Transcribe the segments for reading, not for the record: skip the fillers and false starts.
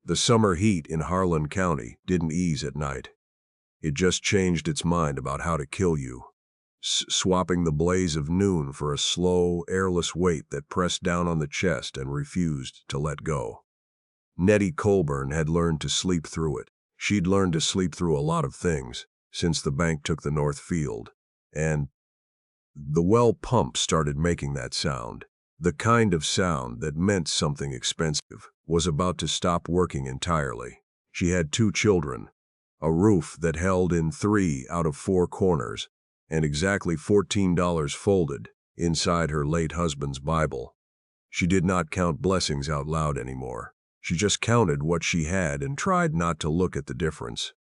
The summer heat in Harlan County didn't ease at night. It just changed its mind about how to kill you, swapping the blaze of noon for a slow, airless weight that pressed down on the chest and refused to let go. Nettie Colburn had learned to sleep through it. She'd learned to sleep through a lot of things since the bank took the North Field, and the well pump started making that sound. The kind of sound that meant something expensive was about to stop working entirely. She had 2 children, a roof that held in 3 out of 4 corners, and exactly $14 folded inside her late husband's Bible. She did not count blessings out loud anymore. She just counted what she had and tried not to look at the difference.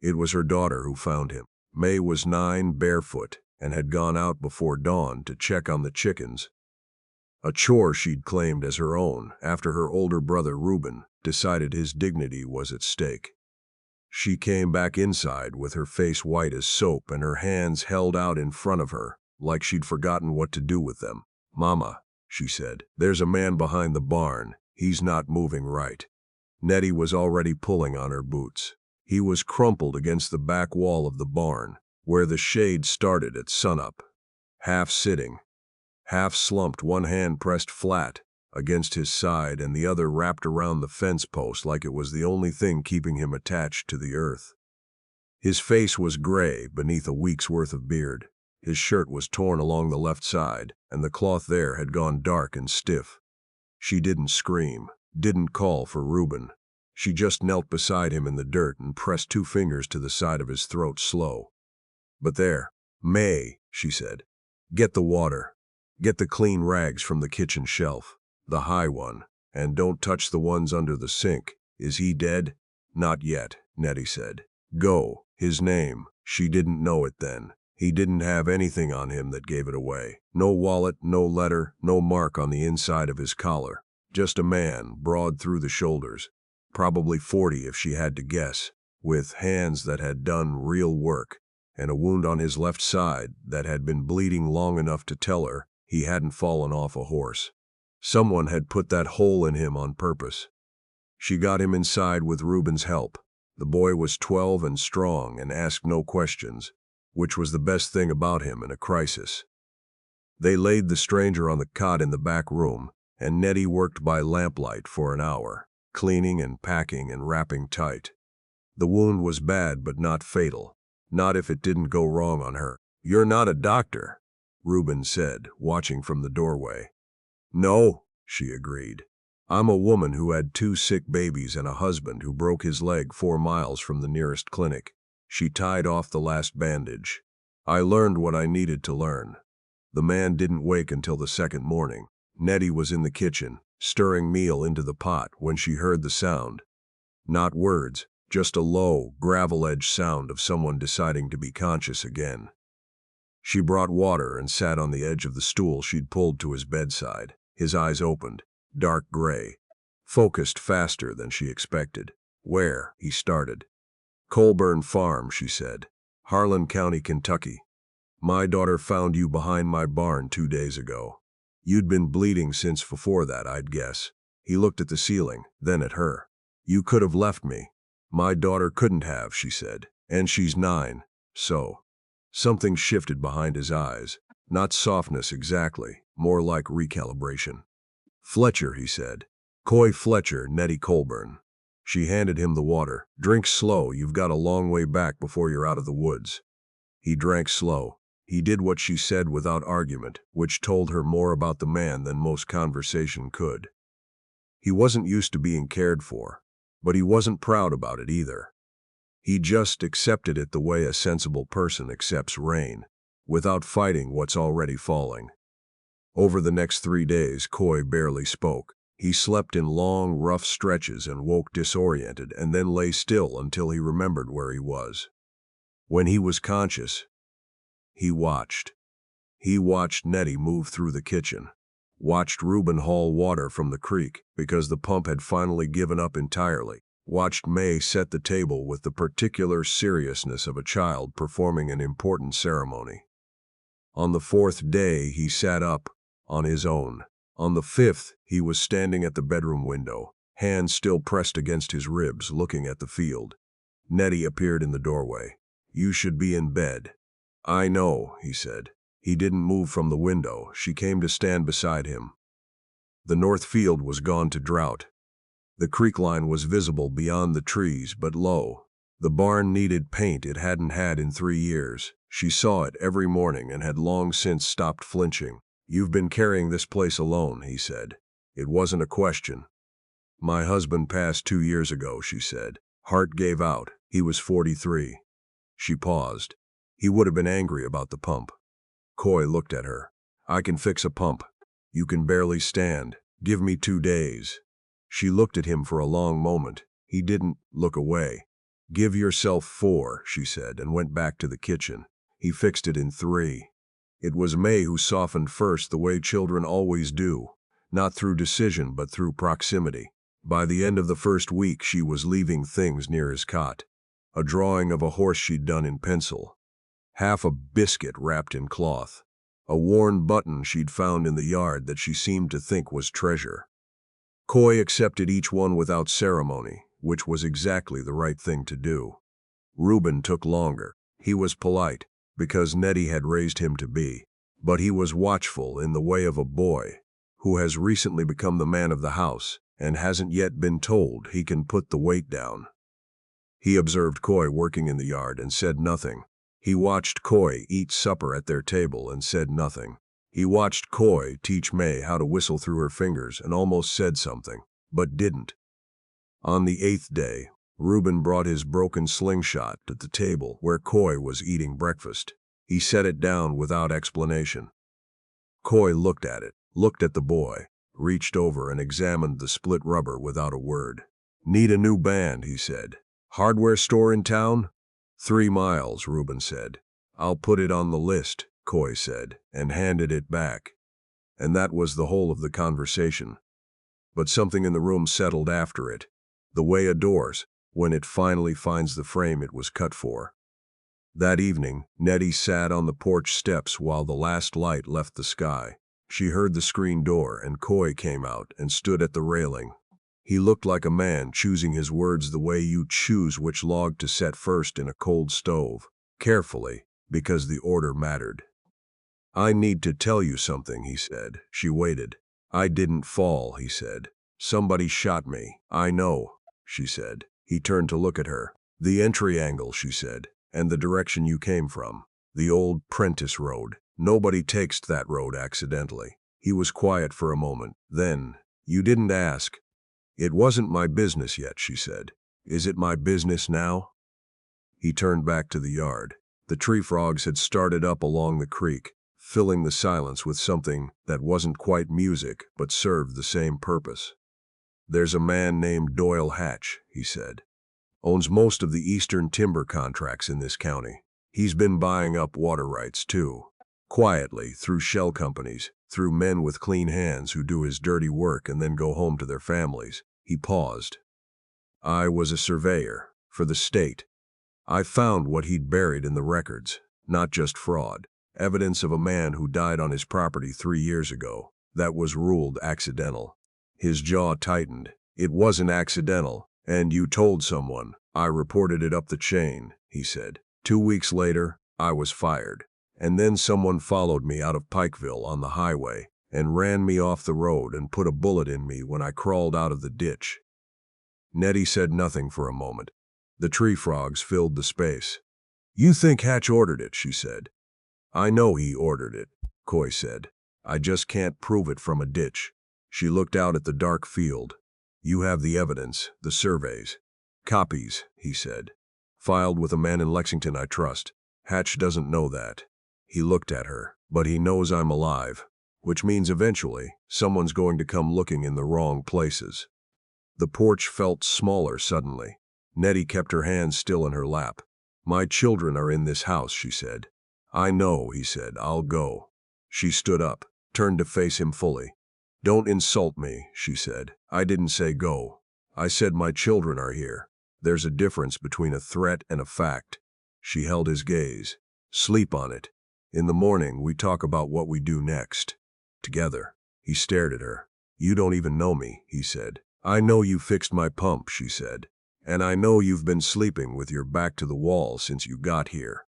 It was her daughter who found him. May was 9, barefoot, and had gone out before dawn to check on the chickens, a chore she'd claimed as her own after her older brother Reuben decided his dignity was at stake. She came back inside with her face white as soap and her hands held out in front of her, like she'd forgotten what to do with them. "Mama," she said, "there's a man behind the barn. He's not moving right." Nettie was already pulling on her boots. He was crumpled against the back wall of the barn, where the shade started at sunup. Half sitting, half slumped, one hand pressed flat against his side and the other wrapped around the fence post like it was the only thing keeping him attached to the earth. His face was gray beneath a week's worth of beard. His shirt was torn along the left side, and the cloth there had gone dark and stiff. She didn't scream, didn't call for Reuben. She just knelt beside him in the dirt and pressed 2 fingers to the side of his throat slow. "But there, May," she said, "get the water. Get the clean rags from the kitchen shelf, the high one, and don't touch the ones under the sink. Is he dead?" "Not yet," Nettie said. "Go." His name. She didn't know it then. He didn't have anything on him that gave it away. No wallet, no letter, no mark on the inside of his collar. Just a man, broad through the shoulders, probably 40 if she had to guess, with hands that had done real work, and a wound on his left side that had been bleeding long enough to tell her he hadn't fallen off a horse. Someone had put that hole in him on purpose. She got him inside with Reuben's help. The boy was 12 and strong and asked no questions, which was the best thing about him in a crisis. They laid the stranger on the cot in the back room, and Nettie worked by lamplight for an hour, cleaning and packing and wrapping tight. The wound was bad but not fatal. Not if it didn't go wrong on her. "You're not a doctor," Reuben said, watching from the doorway. "No," she agreed. "I'm a woman who had 2 sick babies and a husband who broke his leg 4 miles from the nearest clinic." She tied off the last bandage. "I learned what I needed to learn." The man didn't wake until the second morning. Nettie was in the kitchen, stirring meal into the pot when she heard the sound. Not words, just a low, gravel-edged sound of someone deciding to be conscious again. She brought water and sat on the edge of the stool she'd pulled to his bedside. His eyes opened, dark gray, focused faster than she expected. "Where?" he started. "Colburn Farm," she said. "Harlan County, Kentucky. My daughter found you behind my barn 2 days ago. You'd been bleeding since before that, I'd guess." He looked at the ceiling, then at her. "You could have left me." "My daughter couldn't have," she said. "And she's 9, so." Something shifted behind his eyes. Not softness exactly, more like recalibration. "Fletcher," he said. "Coy Fletcher, Nettie Colburn." She handed him the water. "Drink slow, you've got a long way back before you're out of the woods." He drank slow. He did what she said without argument, which told her more about the man than most conversation could. He wasn't used to being cared for, but he wasn't proud about it either. He just accepted it the way a sensible person accepts rain, without fighting what's already falling. Over the next 3 days, Coy barely spoke. He slept in long, rough stretches and woke disoriented and then lay still until he remembered where he was. When he was conscious, he watched. He watched Nettie move through the kitchen, watched Reuben haul water from the creek because the pump had finally given up entirely, watched May set the table with the particular seriousness of a child performing an important ceremony. On the 4th day, he sat up on his own. On the 5th, he was standing at the bedroom window, hands still pressed against his ribs, looking at the field. Nettie appeared in the doorway. "You should be in bed." "I know," he said. He didn't move from the window. She came to stand beside him. The north field was gone to drought. The creek line was visible beyond the trees, but low. The barn needed paint it hadn't had in 3 years. She saw it every morning and had long since stopped flinching. "You've been carrying this place alone," he said. It wasn't a question. "My husband passed 2 years ago," she said. Heart gave out. He was 43. She paused. He would have been angry about the pump. Coy looked at her. "I can fix a pump. You can barely stand. Give me 2 days. She looked at him for a long moment. He didn't look away. "Give yourself 4, she said, and went back to the kitchen. He fixed it in 3. It was May who softened first, the way children always do, not through decision but through proximity. By the end of the first week she was leaving things near his cot. A drawing of a horse she'd done in pencil. Half a biscuit wrapped in cloth. A worn button she'd found in the yard that she seemed to think was treasure. Coy accepted each one without ceremony, which was exactly the right thing to do. Reuben took longer. He was polite, because Nettie had raised him to be, but he was watchful in the way of a boy who has recently become the man of the house and hasn't yet been told he can put the weight down. He observed Coy working in the yard and said nothing. He watched Coy eat supper at their table and said nothing. He watched Coy teach May how to whistle through her fingers and almost said something, but didn't. On the 8th day, Reuben brought his broken slingshot to the table where Coy was eating breakfast. He set it down without explanation. Coy looked at it, looked at the boy, reached over and examined the split rubber without a word. "Need a new band," he said. "Hardware store in town?" 3 miles, Reuben said. "I'll put it on the list," Coy said, and handed it back. And that was the whole of the conversation. But something in the room settled after it, the way a door's, when it finally finds the frame it was cut for. That evening, Nettie sat on the porch steps while the last light left the sky. She heard the screen door, and Coy came out and stood at the railing. He looked like a man choosing his words the way you choose which log to set first in a cold stove, carefully, because the order mattered. "I need to tell you something," he said. She waited. "I didn't fall," he said. "Somebody shot me." "I know," she said. He turned to look at her. "The entry angle," she said, "and the direction you came from. The old Prentice Road. Nobody takes that road accidentally." He was quiet for a moment. Then, "You didn't ask." "It wasn't my business yet," she said. "Is it my business now?" He turned back to the yard. The tree frogs had started up along the creek, filling the silence with something that wasn't quite music but served the same purpose. "There's a man named Doyle Hatch," he said. "Owns most of the eastern timber contracts in this county. He's been buying up water rights too. Quietly, through shell companies, through men with clean hands who do his dirty work and then go home to their families." He paused. "I was a surveyor for the state. I found what he'd buried in the records, not just fraud. Evidence of a man who died on his property 3 years ago. That was ruled accidental." His jaw tightened. "It wasn't accidental, and you told someone." "I reported it up the chain," he said. 2 weeks later, I was fired. And then someone followed me out of Pikeville on the highway and ran me off the road and put a bullet in me when I crawled out of the ditch." Nettie said nothing for a moment. The tree frogs filled the space. "You think Hatch ordered it," she said. "I know he ordered it," Coy said. "I just can't prove it from a ditch." She looked out at the dark field. "You have the evidence, the surveys." "Copies," he said. "Filed with a man in Lexington I trust. Hatch doesn't know that." He looked at her. "But he knows I'm alive, which means eventually someone's going to come looking in the wrong places." The porch felt smaller suddenly. Nettie kept her hands still in her lap. "My children are in this house," she said. "I know," he said. "I'll go." She stood up, turned to face him fully. "Don't insult me," she said. "I didn't say go. I said my children are here. There's a difference between a threat and a fact." She held his gaze. "Sleep on it. In the morning, we talk about what we do next. Together." He stared at her. "You don't even know me," he said. "I know you fixed my pump," she said. "And I know you've been sleeping with your back to the wall since you got here,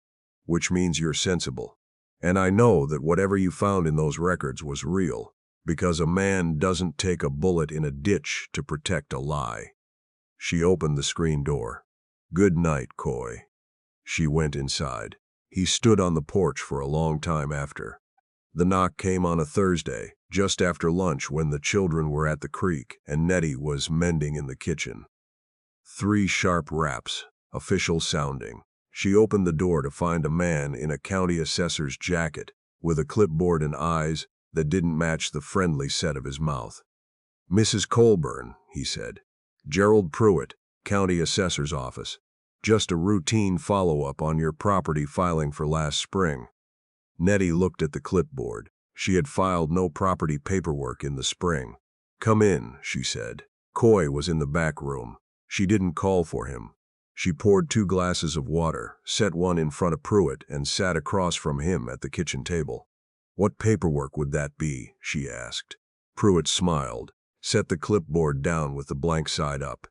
which means you're sensible. And I know that whatever you found in those records was real, because a man doesn't take a bullet in a ditch to protect a lie." She opened the screen door. "Good night, Coy." She went inside. He stood on the porch for a long time after. The knock came on a Thursday, just after lunch when the children were at the creek and Nettie was mending in the kitchen. 3 sharp raps, official sounding. She opened the door to find a man in a county assessor's jacket, with a clipboard and eyes that didn't match the friendly set of his mouth. "Mrs. Colburn," he said. "Gerald Pruitt, county assessor's office. Just a routine follow-up on your property filing for last spring." Nettie looked at the clipboard. She had filed no property paperwork in the spring. "Come in," she said. Coy was in the back room. She didn't call for him. She poured 2 glasses of water, set one in front of Pruitt, and sat across from him at the kitchen table. "What paperwork would that be?" she asked. Pruitt smiled, set the clipboard down with the blank side up.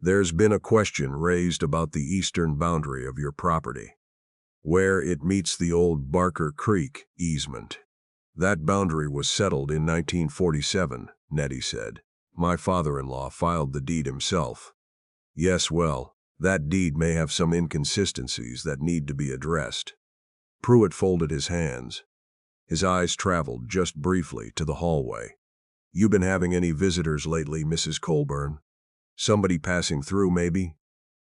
"There's been a question raised about the eastern boundary of your property, where it meets the old Barker Creek easement. That boundary was settled in 1947, Nettie said. "My father-in-law filed the deed himself." "Yes, well, that deed may have some inconsistencies that need to be addressed." Pruitt folded his hands. His eyes traveled, just briefly, to the hallway. "You been having any visitors lately, Mrs. Colburn? Somebody passing through, maybe?"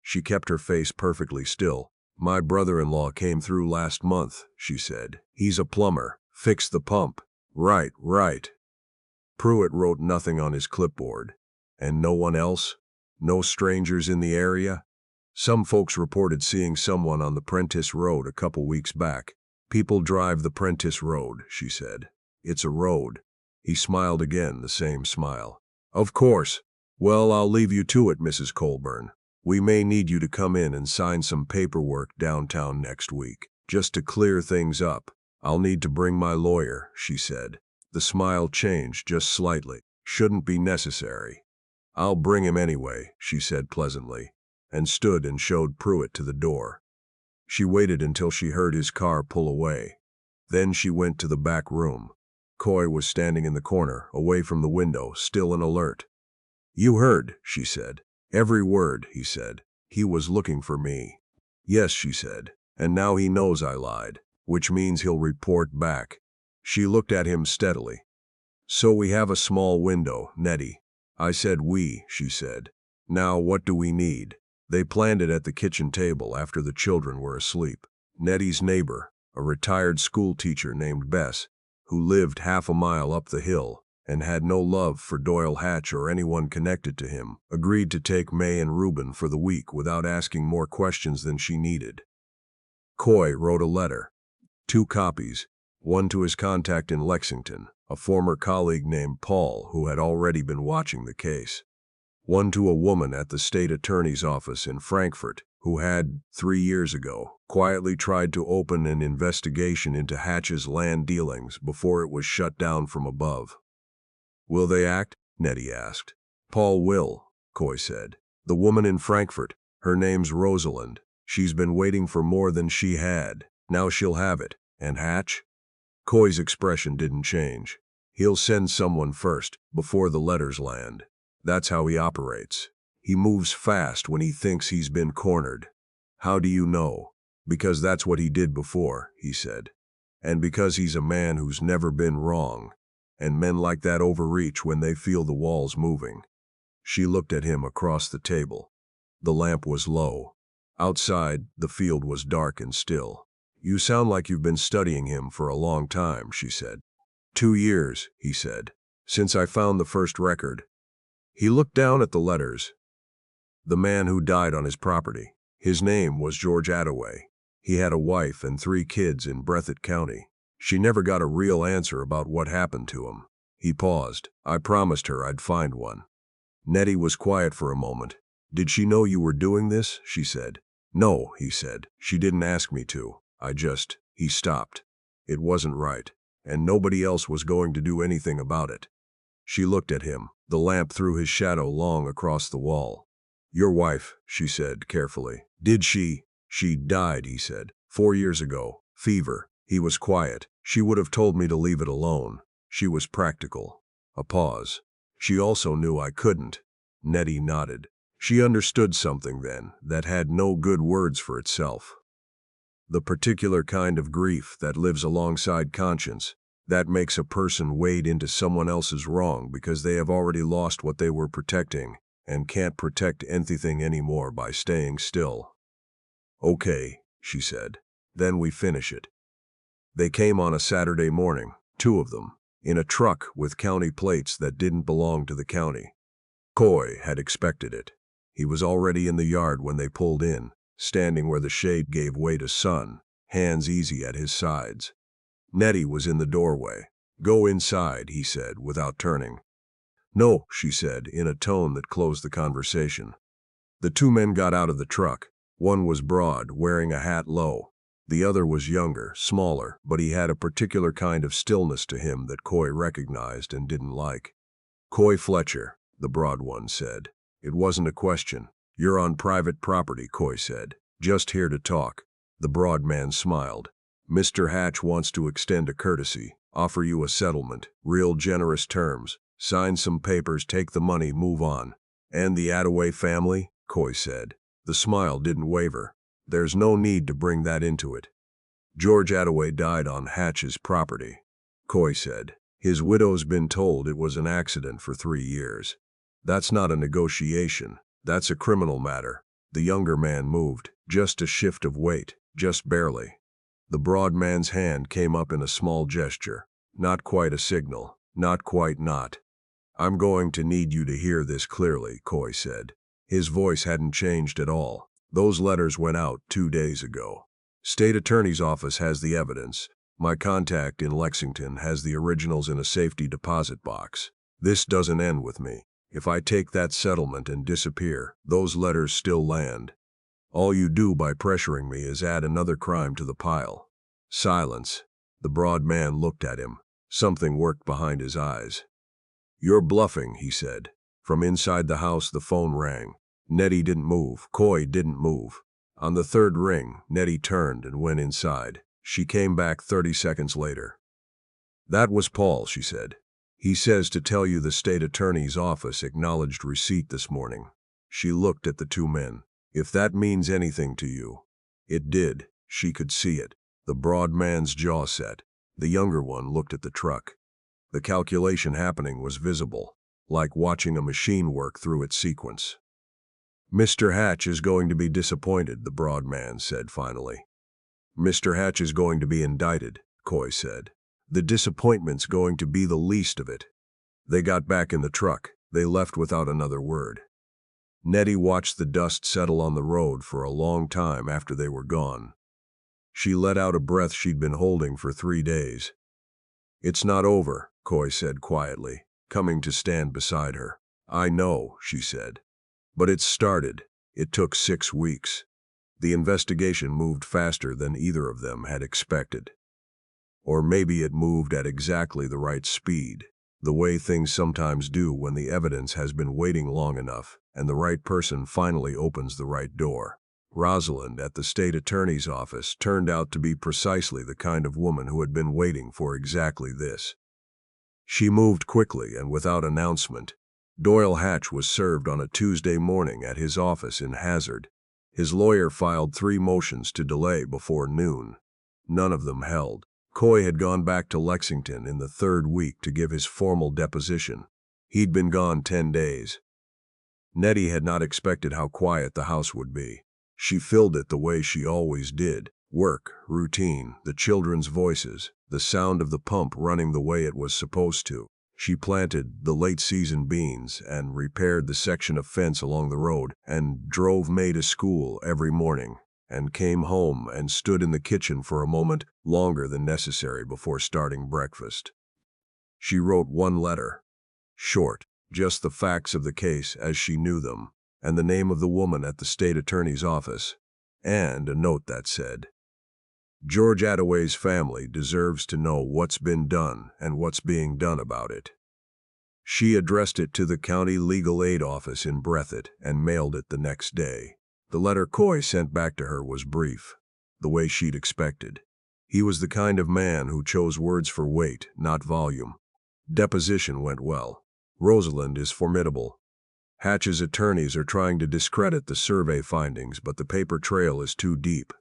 She kept her face perfectly still. "My brother-in-law came through last month," she said. "He's a plumber. Fixed the pump." Right. Pruitt wrote nothing on his clipboard. "And no one else? No strangers in the area?" "Some folks reported seeing someone on the Prentice Road a couple weeks back." "People drive the Prentice Road," she said. "It's a road." He smiled again, the same smile. "Of course. Well, I'll leave you to it, Mrs. Colburn. We may need you to come in and sign some paperwork downtown next week, just to clear things up." "I'll need to bring my lawyer," she said. The smile changed just slightly. "Shouldn't be necessary." "I'll bring him anyway," she said pleasantly, and stood and showed Pruitt to the door. She waited until she heard his car pull away. Then she went to the back room. Coy was standing in the corner, away from the window, still and alert. "You heard," she said. "Every word," he said. "He was looking for me." "Yes," she said. "And now he knows I lied, which means he'll report back." She looked at him steadily. "So we have a small window, Nettie." "I said we," she said. "Now what do we need?" They planned it at the kitchen table after the children were asleep. Nettie's neighbor, a retired school teacher named Bess, who lived half a mile up the hill and had no love for Doyle Hatch or anyone connected to him, agreed to take May and Reuben for the week without asking more questions than she needed. Coy wrote a letter. 2 copies, one to his contact in Lexington, a former colleague named Paul who had already been watching the case. One to a woman at the state attorney's office in Frankfurt who had, 3 years ago, quietly tried to open an investigation into Hatch's land dealings before it was shut down from above. "Will they act?" Nettie asked. "Paul will," Coy said. "The woman in Frankfurt, her name's Rosalind. She's been waiting for more than she had. Now she'll have it. And Hatch?" Coy's expression didn't change. "He'll send someone first, before the letters land. That's how he operates. He moves fast when he thinks he's been cornered." "How do you know?" "Because that's what he did before," he said. "And because he's a man who's never been wrong. And men like that overreach when they feel the walls moving." She looked at him across the table. The lamp was low. Outside, the field was dark and still. "You sound like you've been studying him for a long time," she said. 2 years, he said, "since I found the first record." He looked down at the letters. "The man who died on his property. His name was George Attaway. He had a wife and 3 kids in Breathitt County. She never got a real answer about what happened to him." He paused. "I promised her I'd find one." Nettie was quiet for a moment. "Did she know you were doing this?" she said. "No," he said. "She didn't ask me to. He stopped. It wasn't right. And nobody else was going to do anything about it." She looked at him. The lamp threw his shadow long across the wall. "Your wife," she said carefully. "Did she?" "She died," he said. "4 years ago. Fever." He was quiet. "She would have told me to leave it alone. She was practical." A pause. "She also knew I couldn't." Nettie nodded. She understood something then that had no good words for itself. The particular kind of grief that lives alongside conscience, that makes a person wade into someone else's wrong because they have already lost what they were protecting and can't protect anything anymore by staying still. "Okay," she said. "Then we finish it." They came on a Saturday morning, 2 of them, in a truck with county plates that didn't belong to the county. Coy had expected it. He was already in the yard when they pulled in, standing where the shade gave way to sun, hands easy at his sides. Nettie was in the doorway. "Go inside," he said, without turning. "No," she said, in a tone that closed the conversation. The 2 men got out of the truck. One was broad, wearing a hat low. The other was younger, smaller, but he had a particular kind of stillness to him that Coy recognized and didn't like. "Coy Fletcher," the broad one said. It wasn't a question. "You're on private property," Coy said. "Just here to talk." The broad man smiled. "Mr. Hatch wants to extend a courtesy, offer you a settlement, real generous terms. Sign some papers, take the money, move on." "And the Attaway family?" Coy said. The smile didn't waver. "There's no need to bring that into it." "George Attaway died on Hatch's property," Coy said. "His widow's been told it was an accident for 3 years. That's not a negotiation. That's a criminal matter." The younger man moved, just a shift of weight, just barely. The broad man's hand came up in a small gesture. Not quite a signal, not quite not. "I'm going to need you to hear this clearly," Coy said. His voice hadn't changed at all. "Those letters went out 2 days ago. State Attorney's Office has the evidence. My contact in Lexington has the originals in a safety deposit box. This doesn't end with me. If I take that settlement and disappear, those letters still land. All you do by pressuring me is add another crime to the pile." Silence. The broad man looked at him. Something worked behind his eyes. "You're bluffing," he said. From inside the house the phone rang. Nettie didn't move. Coy didn't move. On the 3rd ring, Nettie turned and went inside. She came back 30 seconds later. "That was Paul," she said. "He says to tell you the state attorney's office acknowledged receipt this morning." She looked at the 2 men. "If that means anything to you." It did. She could see it. The broad man's jaw set. The younger one looked at the truck. The calculation happening was visible, like watching a machine work through its sequence. "Mr. Hatch is going to be disappointed," the broad man said finally. "Mr. Hatch is going to be indicted," Coy said. "The disappointment's going to be the least of it." They got back in the truck. They left without another word. Nettie watched the dust settle on the road for a long time after they were gone. She let out a breath she'd been holding for 3 days. "It's not over," Coy said quietly, coming to stand beside her. "I know," she said. "But it's started. It took 6 weeks. The investigation moved faster than either of them had expected. Or maybe it moved at exactly the right speed, the way things sometimes do when the evidence has been waiting long enough and the right person finally opens the right door. Rosalind at the state attorney's office turned out to be precisely the kind of woman who had been waiting for exactly this. She moved quickly and without announcement. Doyle Hatch was served on a Tuesday morning at his office in Hazard. His lawyer filed 3 motions to delay before noon. None of them held. Coy had gone back to Lexington in the 3rd week to give his formal deposition. He'd been gone 10 days. Nettie had not expected how quiet the house would be. She filled it the way she always did. Work, routine, the children's voices, the sound of the pump running the way it was supposed to. She planted the late-season beans and repaired the section of fence along the road and drove May to school every morning and came home and stood in the kitchen for a moment longer than necessary before starting breakfast. She wrote 1 letter. Short, just the facts of the case as she knew them, and the name of the woman at the state attorney's office, and a note that said, "George Attaway's family deserves to know what's been done and what's being done about it." She addressed it to the county legal aid office in Breathitt and mailed it the next day. The letter Coy sent back to her was brief, the way she'd expected. He was the kind of man who chose words for weight, not volume. Deposition went well. Rosalind is formidable. Hatch's attorneys are trying to discredit the survey findings, but the paper trail is too deep.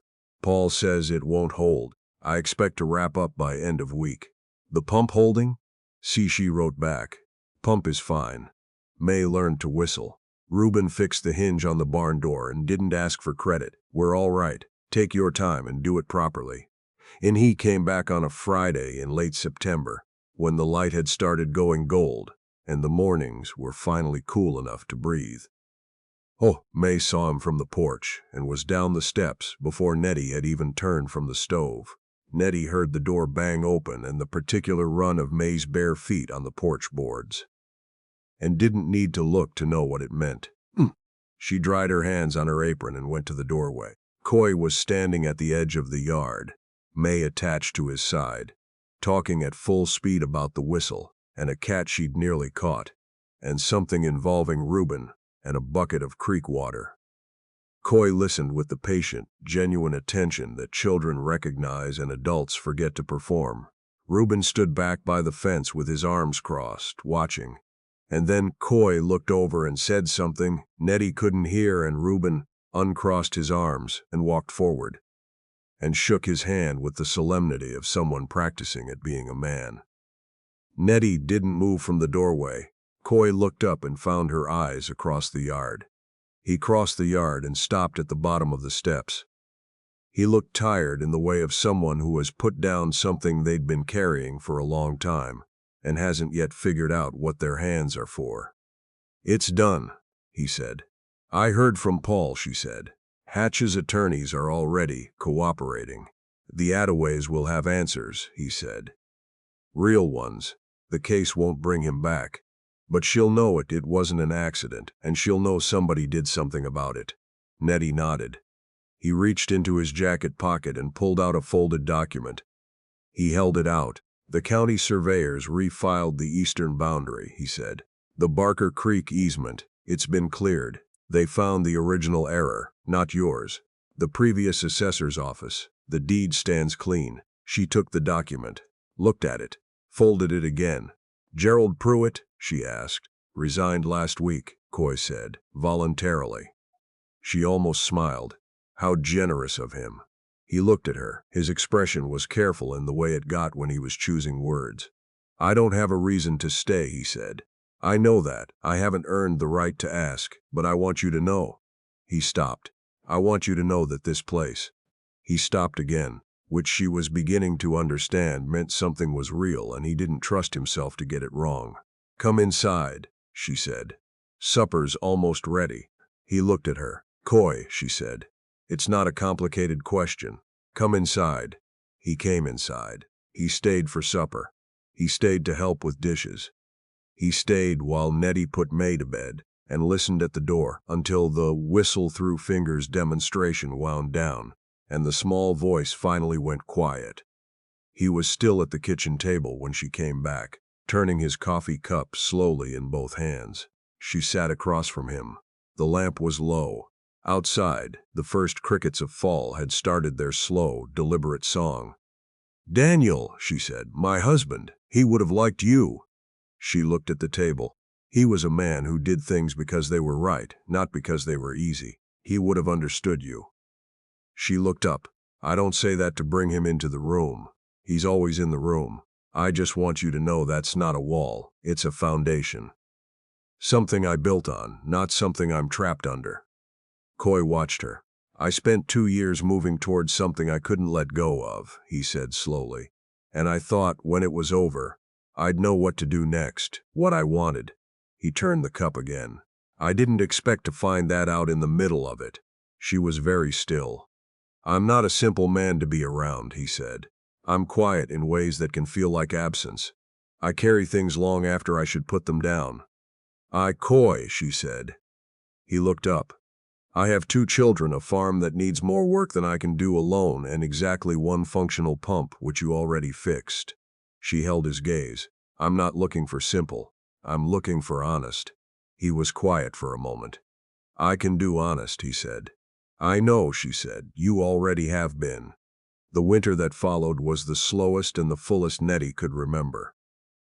Paul says it won't hold. I expect to wrap up by end of week. The pump holding? See, she wrote back. Pump is fine. May learned to whistle. Reuben fixed the hinge on the barn door and didn't ask for credit. We're all right. Take your time and do it properly. And he came back on a Friday in late September, when the light had started going gold, and the mornings were finally cool enough to breathe. Oh, May saw him from the porch and was down the steps before Nettie had even turned from the stove. Nettie heard the door bang open and the particular run of May's bare feet on the porch boards, and didn't need to look to know what it meant. She dried her hands on her apron and went to the doorway. Coy was standing at the edge of the yard, May attached to his side, talking at full speed about the whistle and a cat she'd nearly caught, and something involving Reuben and a bucket of creek water. Coy listened with the patient, genuine attention that children recognize and adults forget to perform. Reuben stood back by the fence with his arms crossed, watching. And then Coy looked over and said something Nettie couldn't hear, and Reuben uncrossed his arms and walked forward, and shook his hand with the solemnity of someone practicing at being a man. Nettie didn't move from the doorway. Coy looked up and found her eyes across the yard. He crossed the yard and stopped at the bottom of the steps. He looked tired, in the way of someone who has put down something they'd been carrying for a long time and hasn't yet figured out what their hands are for. It's done, he said. I heard from Paul, she said. Hatch's attorneys are already cooperating. The Attaways will have answers, he said. Real ones. The case won't bring him back. But she'll know it wasn't an accident, and she'll know somebody did something about it. Nettie nodded. He reached into his jacket pocket and pulled out a folded document. He held it out. The county surveyors refiled the eastern boundary, he said. The Barker Creek easement, it's been cleared. They found the original error, not yours. The previous assessor's office. The deed stands clean. She took the document, looked at it, folded it again. Gerald Pruitt? She asked. Resigned last week, Coy said, voluntarily. She almost smiled. How generous of him. He looked at her. His expression was careful in the way it got when he was choosing words. I don't have a reason to stay, he said. I know that. I haven't earned the right to ask, but I want you to know. He stopped. I want you to know that this place. He stopped again, which she was beginning to understand meant something was real, and he didn't trust himself to get it wrong. Come inside, she said. Supper's almost ready. He looked at her. Coy, she said. It's not a complicated question. Come inside. He came inside. He stayed for supper. He stayed to help with dishes. He stayed while Nettie put May to bed and listened at the door until the whistle-through-fingers demonstration wound down and the small voice finally went quiet. He was still at the kitchen table when she came back, turning his coffee cup slowly in both hands. She sat across from him. The lamp was low. Outside, the first crickets of fall had started their slow, deliberate song. Daniel, she said, my husband, he would have liked you. She looked at the table. He was a man who did things because they were right, not because they were easy. He would have understood you. She looked up. I don't say that to bring him into the room. He's always in the room. I just want you to know that's not a wall. It's a foundation. Something I built on, not something I'm trapped under. Coy watched her. I spent 2 years moving towards something I couldn't let go of, he said slowly. And I thought, when it was over, I'd know what to do next, what I wanted. He turned the cup again. I didn't expect to find that out in the middle of it. She was very still. I'm not a simple man to be around, he said. I'm quiet in ways that can feel like absence. I carry things long after I should put them down. Coy, she said. He looked up. I have 2 children, a farm that needs more work than I can do alone, and exactly 1 functional pump, which you already fixed. She held his gaze. I'm not looking for simple. I'm looking for honest. He was quiet for a moment. I can do honest, he said. I know, she said. You already have been. The winter that followed was the slowest and the fullest Nettie could remember.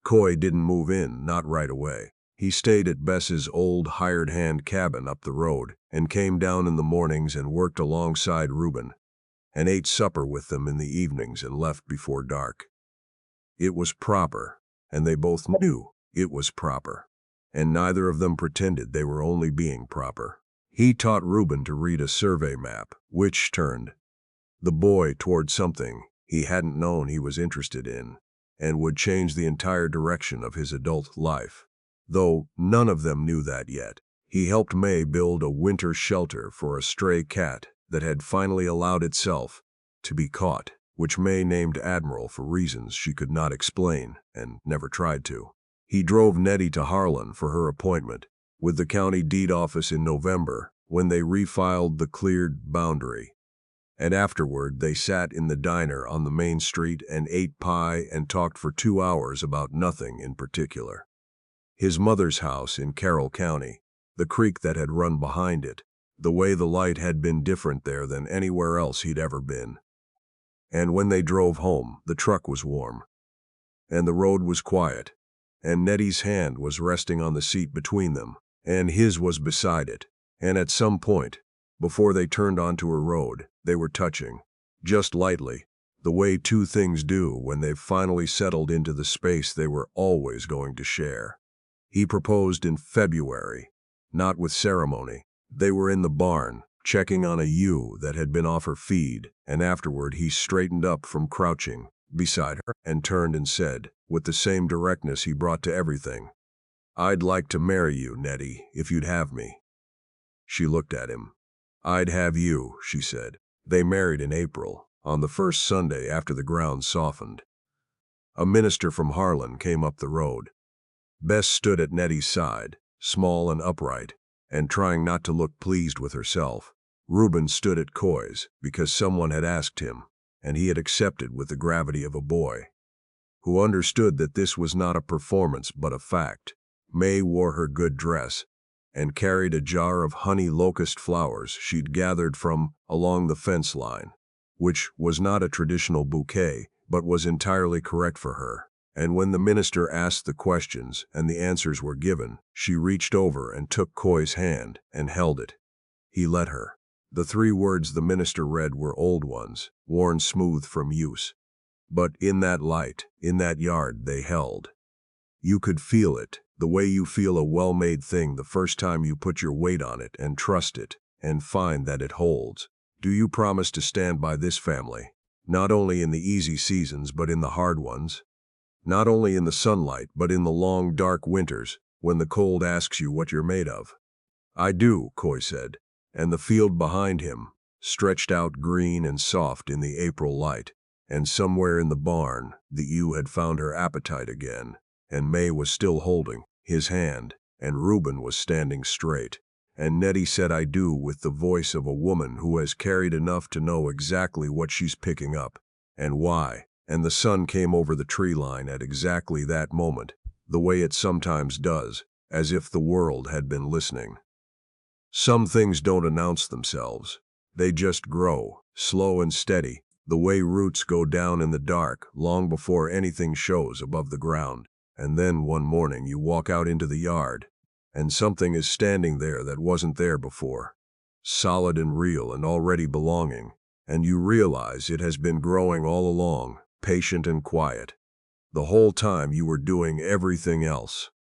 Coy didn't move in, not right away. He stayed at Bess's old hired-hand cabin up the road and came down in the mornings and worked alongside Reuben and ate supper with them in the evenings and left before dark. It was proper, and they both knew it was proper, and neither of them pretended they were only being proper. He taught Reuben to read a survey map, which turned the boy toward something he hadn't known he was interested in, and would change the entire direction of his adult life. Though none of them knew that yet, he helped May build a winter shelter for a stray cat that had finally allowed itself to be caught, which May named Admiral for reasons she could not explain and never tried to. He drove Nettie to Harlan for her appointment with the county deed office in November when they refiled the cleared boundary. And afterward they sat in the diner on the main street and ate pie and talked for 2 hours about nothing in particular. His mother's house in Carroll County, the creek that had run behind it, the way the light had been different there than anywhere else he'd ever been. And when they drove home, the truck was warm, and the road was quiet, and Nettie's hand was resting on the seat between them, and his was beside it, and at some point, before they turned onto a road, they were touching, just lightly, the way two things do when they've finally settled into the space they were always going to share. He proposed in February, not with ceremony. They were in the barn, checking on a ewe that had been off her feed, and afterward he straightened up from crouching beside her and turned and said, with the same directness he brought to everything, "I'd like to marry you, Nettie, if you'd have me." She looked at him. "I'd have you," she said. They married in April, on the first Sunday after the ground softened. A minister from Harlan came up the road. Bess stood at Nettie's side, small and upright, and trying not to look pleased with herself. Reuben stood at Coy's because someone had asked him, and he had accepted with the gravity of a boy who understood that this was not a performance but a fact. May wore her good dress and carried a jar of honey locust flowers she'd gathered from along the fence line, which was not a traditional bouquet but was entirely correct for her. And when the minister asked the questions and the answers were given, she reached over and took Coy's hand and held it. He let her. The 3 words the minister read were old ones, worn smooth from use. But in that light, in that yard they held. You could feel it, the way you feel a well-made thing the first time you put your weight on it and trust it and find that it holds. Do you promise to stand by this family, not only in the easy seasons but in the hard ones? Not only in the sunlight but in the long dark winters when the cold asks you what you're made of? "I do," Coy said, and the field behind him stretched out green and soft in the April light, and somewhere in the barn the ewe had found her appetite again, and May was still holding his hand, and Reuben was standing straight, and Nettie said "I do" with the voice of a woman who has carried enough to know exactly what she's picking up and why. And the sun came over the tree line at exactly that moment, the way it sometimes does, as if the world had been listening. Some things don't announce themselves. They just grow, slow and steady, the way roots go down in the dark long before anything shows above the ground. And then one morning you walk out into the yard, and something is standing there that wasn't there before, solid and real and already belonging, and you realize it has been growing all along, patient and quiet, the whole time you were doing everything else.